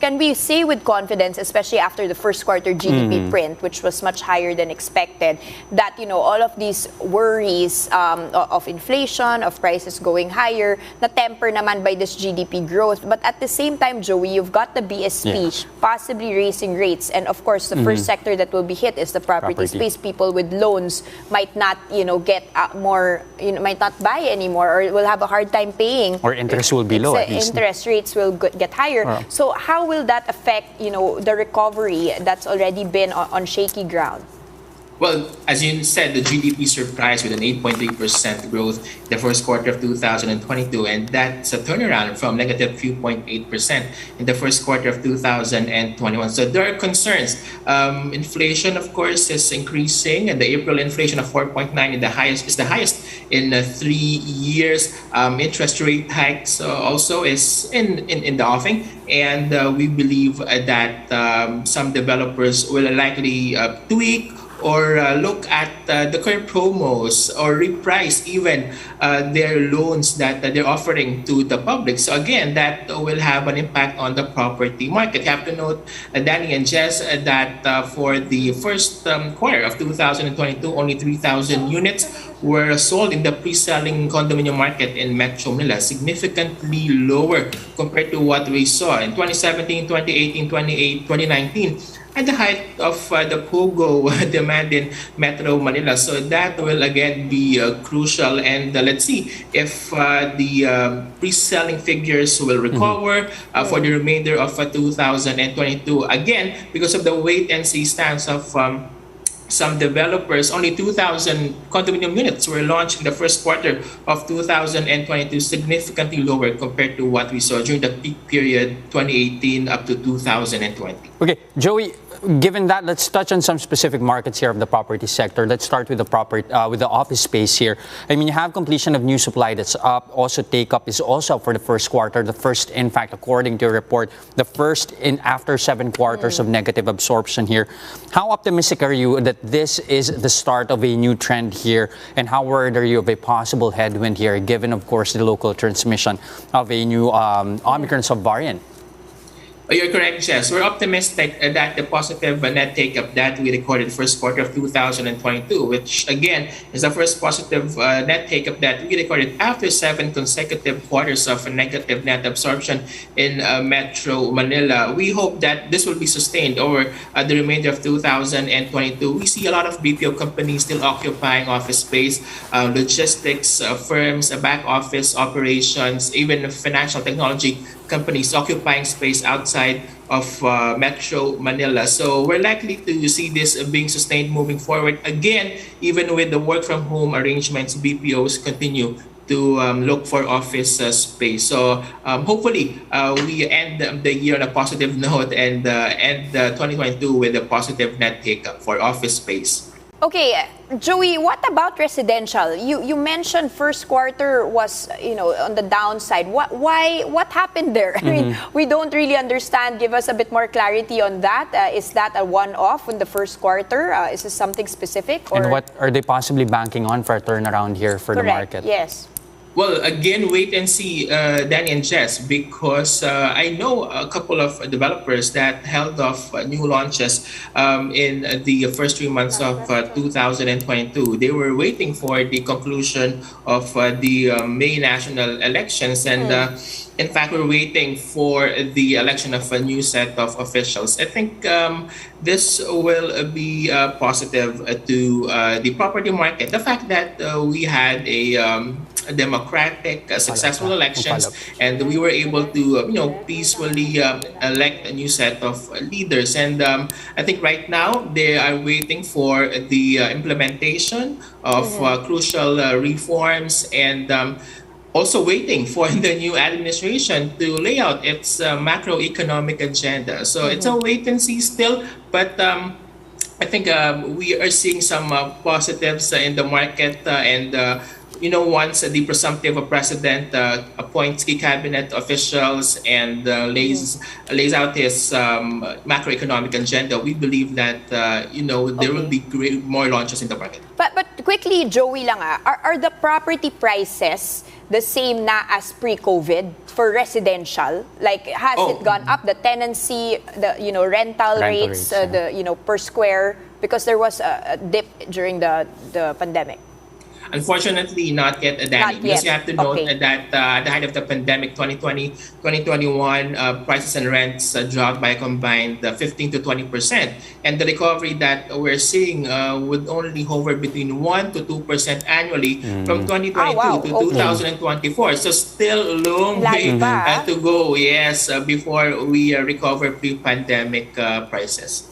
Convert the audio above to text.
Can we say with confidence, especially after the first quarter GDP print, which was much higher than expected, that all of these worries of inflation, of prices going higher, na temper naman by this GDP growth? But at the same time, Joey, you've got the BSP possibly raising rates, and of course, the first sector that will be hit is the property space. People with loans might not, get more, might not buy anymore, or will have a hard time paying. Or interest will be low. Interest rates will get higher. So how will that affect, the recovery that's already been on shaky ground? Well, as you said, the GDP surprised with an 8.3% growth in the first quarter of 2022, and that's a turnaround from negative 2.8% in the first quarter of 2021. So there are concerns. Inflation, of course, is increasing, and the April inflation of 4.9 is the highest in 3 years. Interest rate hikes also is in the offing, and we believe that some developers will likely tweak or look at the current promos or reprice even their loans that they're offering to the public. So again, that will have an impact on the property market. You have to note, Danny and Jess, that for the first quarter of 2022, only 3,000 units were sold in the pre-selling condominium market in Metro Manila, significantly lower compared to what we saw in 2017, 2018, 2019. At the height of the POGO demand in Metro Manila. So that will again be crucial, and let's see if the pre-selling figures will recover for the remainder of 2022. Again, because of the wait-and-see stance of some developers, only 2,000 condominium units were launched in the first quarter of 2022, significantly lower compared to what we saw during the peak period 2018 up to 2020. Okay, Joey, given that, let's touch on some specific markets here of the property sector. Let's start with the office space here. I mean, you have completion of new supply that's up. Also, take-up is also up for the first quarter. The first, in fact, according to a report, the first in after 7 quarters of negative absorption here. How optimistic are you that this is the start of a new trend here? And how worried are you of a possible headwind here, given, of course, the local transmission of a new Omicron subvariant? You're correct, Jess. We're optimistic that the positive net take-up that we recorded first quarter of 2022, which again is the first positive net take-up that we recorded after 7 consecutive quarters of negative net absorption in Metro Manila. We hope that this will be sustained over the remainder of 2022. We see a lot of BPO companies still occupying office space, logistics firms, back office operations, even financial technology companies occupying space outside of Metro Manila. So we're likely to see this being sustained moving forward. Again, even with the work from home arrangements, BPOs continue to look for office space. So hopefully we end the year on a positive note and end 2022 with a positive net take-up for office space. Okay, Joey, what about residential? You mentioned first quarter was, on the downside. What happened there? I mean, we don't really understand. Give us a bit more clarity on that. Is that a one-off in the first quarter? Is this something specific? Or? And what are they possibly banking on for a turnaround here for the market? Yes. Well, again, wait and see, Danny and Jess, because I know a couple of developers that held off new launches in the first 3 months of 2022. They were waiting for the conclusion of the May national elections, and in fact, we're waiting for the election of a new set of officials. I think this will be positive to the property market. The fact that we had a democratic, successful elections, and we were able to, peacefully elect a new set of leaders. And I think right now they are waiting for the implementation of crucial reforms, and also waiting for the new administration to lay out its macroeconomic agenda. So it's a wait and see still, but I think we are seeing some positives in the market, and once the presumptive president appoints key cabinet officials and lays out his macroeconomic agenda, we believe that there will be more launches in the market. But quickly, Joey lang are the property prices the same na as pre-COVID for residential? Like, has it gone up? The tenancy, the rental rates, the per square, because there was a dip during the pandemic. Unfortunately, not yet, Danny. Because you have to note that at the height of the pandemic, 2020, 2021, prices and rents dropped by a combined 15 to 20%. And the recovery that we're seeing would only hover between 1 to 2% annually from 2022 to 2024. So still a long way to go, yes, before we recover pre-pandemic prices.